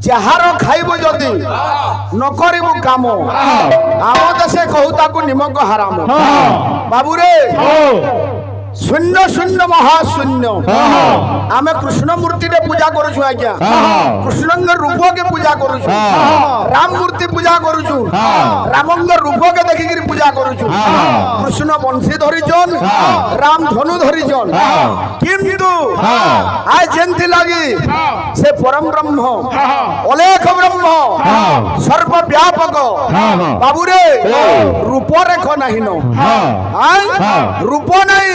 যাহার খাইব যদি নকরিব কাম আম দেশে কহু তাকু নিমক হারাম বাবুরে শূন্য শূন্য মহাশূন্য আমি কৃষ্ণ মূর্তিতে পূজা করছু আজ্ঞা কৃষ্ণঙ্গর রূপকে পূজা করছু রাম মূর্তি পূজা করছু রামঙ্গর রূপকে দেখিকি পূজা করছু কৃষ্ণ বংশী ধরিছন রাম ধনু ধরিছন কিন্তু আজ যেমতি লাগি সে পরম ব্রহ্ম অলেখ ব্রহ্ম সর্বব্যাপক বাবুরে রূপরেখ নাহি রূপ নাই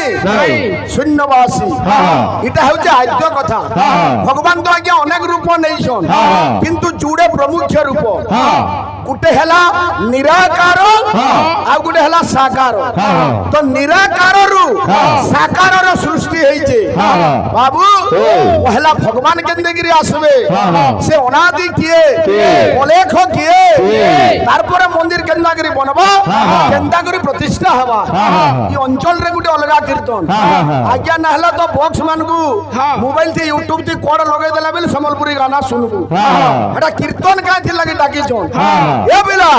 শূন্যবাসী এটা হচ্ছে আদ্য কথা ভগবান তো আজ্ঞা অনেক রূপ নেইছন কিন্তু জুড়ে প্রমুখ রূপ গোটে হেলা নিরাকার আর গোটে হেলা সাকার তো নিরাকার রু সাকার সৃষ্টি হয়েছে বাবু হেলা ভগবান কেন্দ্রে আসবে সে অনাদি কিয়ে অলেখ কিয়ে তারপরে মন্দির কেন্দ্রা করে বনবা কেন্দ্রা করে প্রতিষ্ঠা হবা এই অঞ্চলরে গোটে অলগা কীর্তন আজ্ঞা না হলে তো বক্স মানকু মোবাইল থেকে ইউट्यूब থেকে কোড লগাই দেলা বেলে সম্বলপুরি গানা শুনবু এটা কীর্তন কাথি লাগি ডাকিছন এ বিলা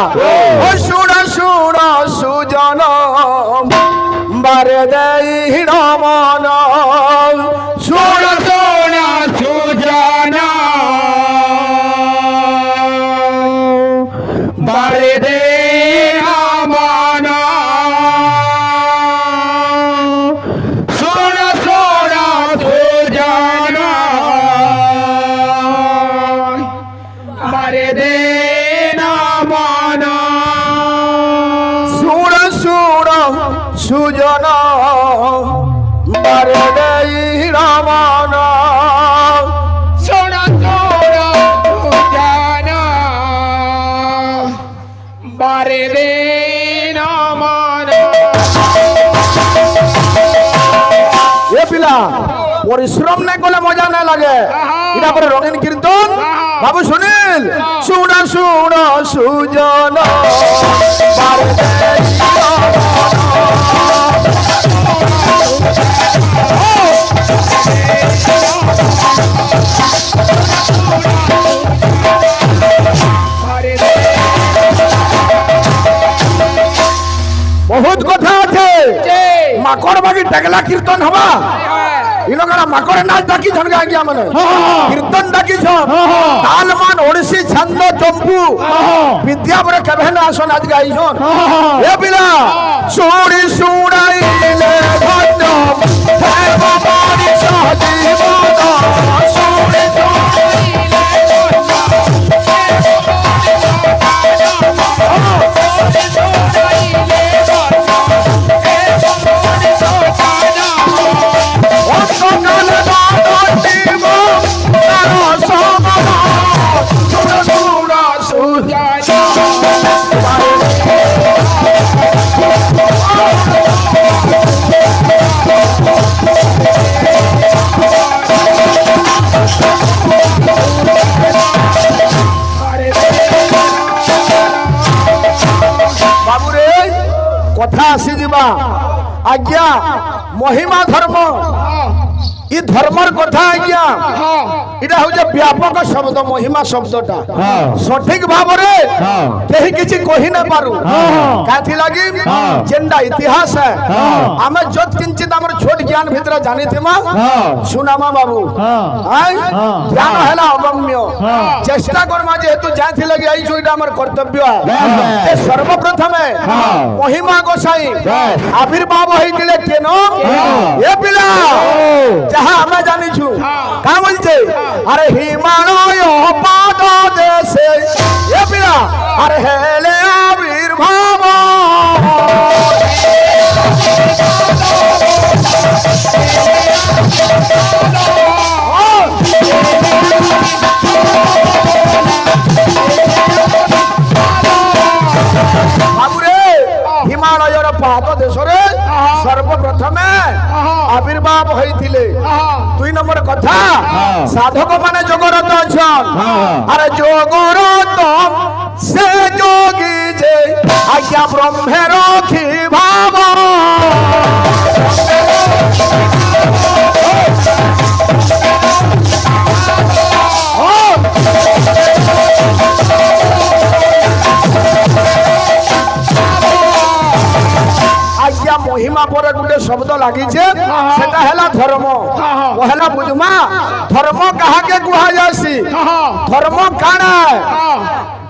ও শুড়া শুড়া সুজন বারে দেই হিড়মন শুড়া শুড়া সুজন বারে দে সুজন বারে দেই রমন সোনা সোনা সুজন বারে দে রমন এ পিলা পরিশ্রম না করলে মজা না লাগে এটা পরে রঙিন কীর্তন বাবু সুনীল শুনা শুনা সুজন বারে দেই বহুত কথা আছে মাকড় বাগি টাকলা কীর্তন হবা ইনকারা মাকড় নাচ ডাকি ঝনকা আজ্ঞা মানে কীর্তন ডাকি ঝন তাল মান ওড়িশি ছন্দ চম্পু বিদ্যা পরে কেবে না আসন আজ গাইছন এ পিলা শুড়ি শুড়াইলে ভঞ্জ হে বাবারি সজীব শুড়ি কথা আসি যা আজ্ঞা মহিমা ধর্ম ই ধর্মর কথা আজ্ঞা এটা হচ্ছে ব্যাপক শব্দ মহিমা শব্দটা সঠিক ভাবে কেহি কিছু কহি না পারু কাথি লাগি যেন্ডা ইতিহাস আমি যত কিঞ্চিত আমার ছোট জ্ঞান ভিতরে জানিথিমা সুনামা বাবু জ্ঞান হেলা অগম্য চেষ্টা করমা যেহেতু যাইথি লাগি আইছো এটা আমার কর্তব্য সর্বপ্রথমে মহিমা গোসাই আবির্ভাব হইতিলে কেন এ পিলা যাহা আমরা জানিছু কা বলছে আরে হিমালয় পাদ দেশে এ পিলা আরে হেলে আবির্ভাব হিমালয়ের পাদ দেশরে সর্বপ্রথমে আবির্ভাব হয়েছিলে। 2 নম্বর কথা সাধক মানে যোগরত আছেন আরে যোগরত সে যোগী যে আজ্ঞা ব্রহ্মের কি ভাব পরে গোটে শব্দ লাগিছে সেটা হেলা ধর্ম পহেলা বুঝমা ধর্ম কাহাকে কুহা যাসি ধর্ম কানা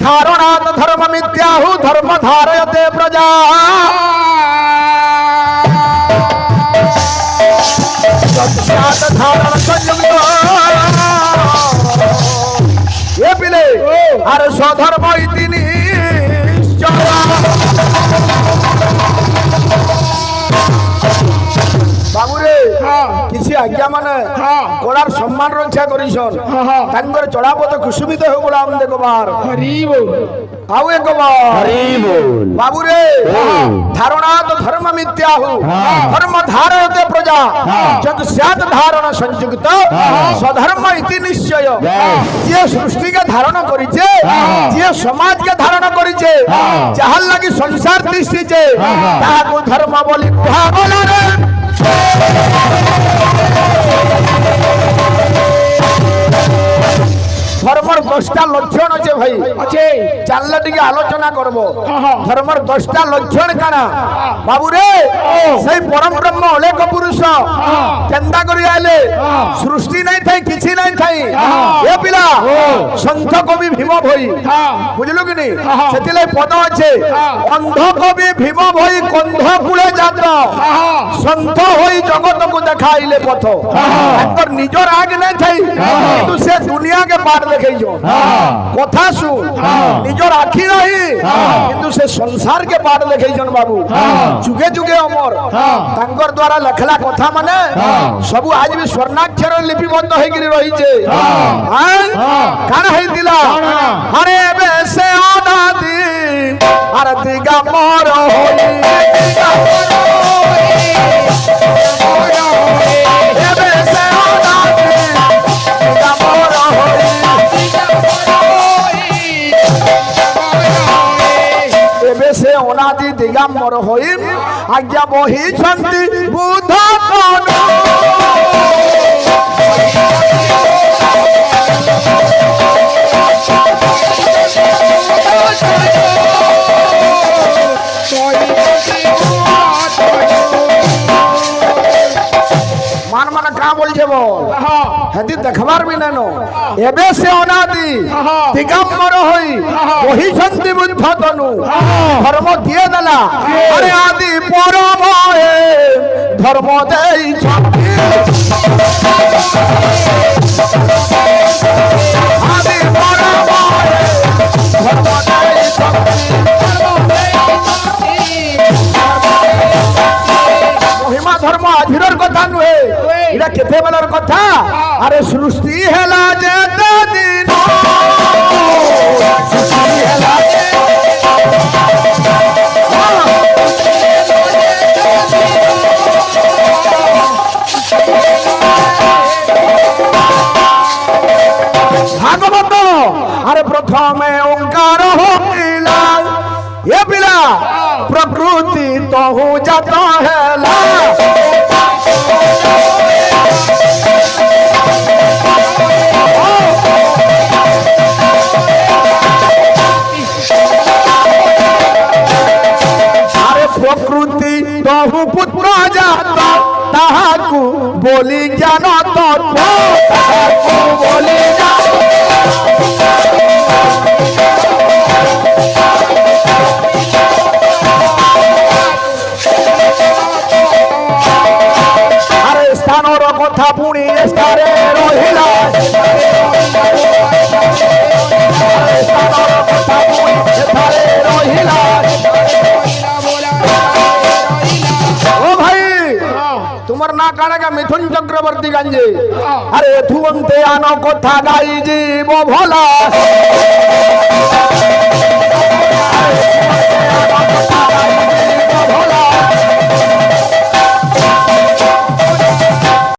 ধারণাত ধর্ম মিথ্যাহু ধর্ম ধারয়তে প্রজা ধারণ সংযুক্ত এ পিলে আর স্বধর্ম ইতি নিশ্চয় বাবুরে কিছু আজ্ঞা মানে গোড়ার সম্মান রক্ষা করিছন তাঙ্গর চড়াপথ কুসুমিত হয়ে গোলাম দেখবার আউ একবার বাবুরে ধারণা তো ধর্ম মিথ্যাহু ধর্ম ধারয়তে প্রজা যত স্যাত ধারণ সংযুক্ত স্বধর্ম ইতি নিশ্চয় যে সৃষ্টিকে ধারণ করিছে যে সমাজকে ধারণ করিছে যাহার লাগি সংসার তিষ্ঠিছে তাহাকে ধর্ম বলি কুহা বলারে ধর্মর 10টা লক্ষণ আছে ভাই আছে জানলে টিকে আলোচনা করব ধর্মর 10টা লক্ষণ কানা বাবু রে সেই পরম ব্রহ্ম অলেখ পুরুষ কেন্দা করি আইলে সৃষ্টি নাই থাই কিছু নাই থাই এ পিলা সন্ত কবি ভীম ভই বুঝলু কি নি সেতিলে পদ আছে অন্ধ কবি ভীম ভই কন্ধ কুলে জাত সন্ত হই জগতকু দেখাইলে পথ একবার নিজর আগ নাই থাই কিন্তু সে দুনিয়াকে পার দেখাইছ কথা শুন নিজর আখি রহি কিন্তু সে সংসারকে পাঠ দেখাইছন বাবু যুগে যুগে অমর তাঙ্কর দ্বারা লেখলা কথা মানে সবু আজ বি স্বর্ণাক্ষর লিপিবদ্ধ হইকি রহিছে কাণ হইতিলা আরে বে সে অনাদি আর দিগম্বর হই এবে সে অনাদি দিগম্বর হই এবে সে অনাদি দিগম্বর হই আজ্ঞা বহিছন্তি বুদ্ধ কোন মান মানে কা বলছে বল হেদি দেখবার বি নেন এবে সে অনাদি দিগম্বর হই বহিছন্তি বুদ্ধ তনু ধর্ম দিয়ে দেলা আরে আদি পরম ধর্ম দেইছন্তি আদি পরম ধর্ম দেইছন্তি মহিমা ধর্ম আজির কথা নুহে এটা কেতে বেলার কথা আরে সৃষ্টি হেলা যেতে দিন সৃষ্টি হেলা ভাগবত আরে প্রথমে ওঙ্কার হইলা এ পিলা প্রকৃতি তহু জাত হেলা আরে প্রকৃতি তহু পুত্র জাত তাহাকু বলি জ্ঞান তত্ত্ব তাহাকু বলি আরে স্থানর কথা পুনি স্থানে রহিলা স্থানর কথা পুনি স্থানে রহিলা ও ভাই তোমার না কাড়াকা মিথুন চক্রবর্তী গাঞ্জে আরে ধুবন্তে আনো কথা গাই জীব ভোলা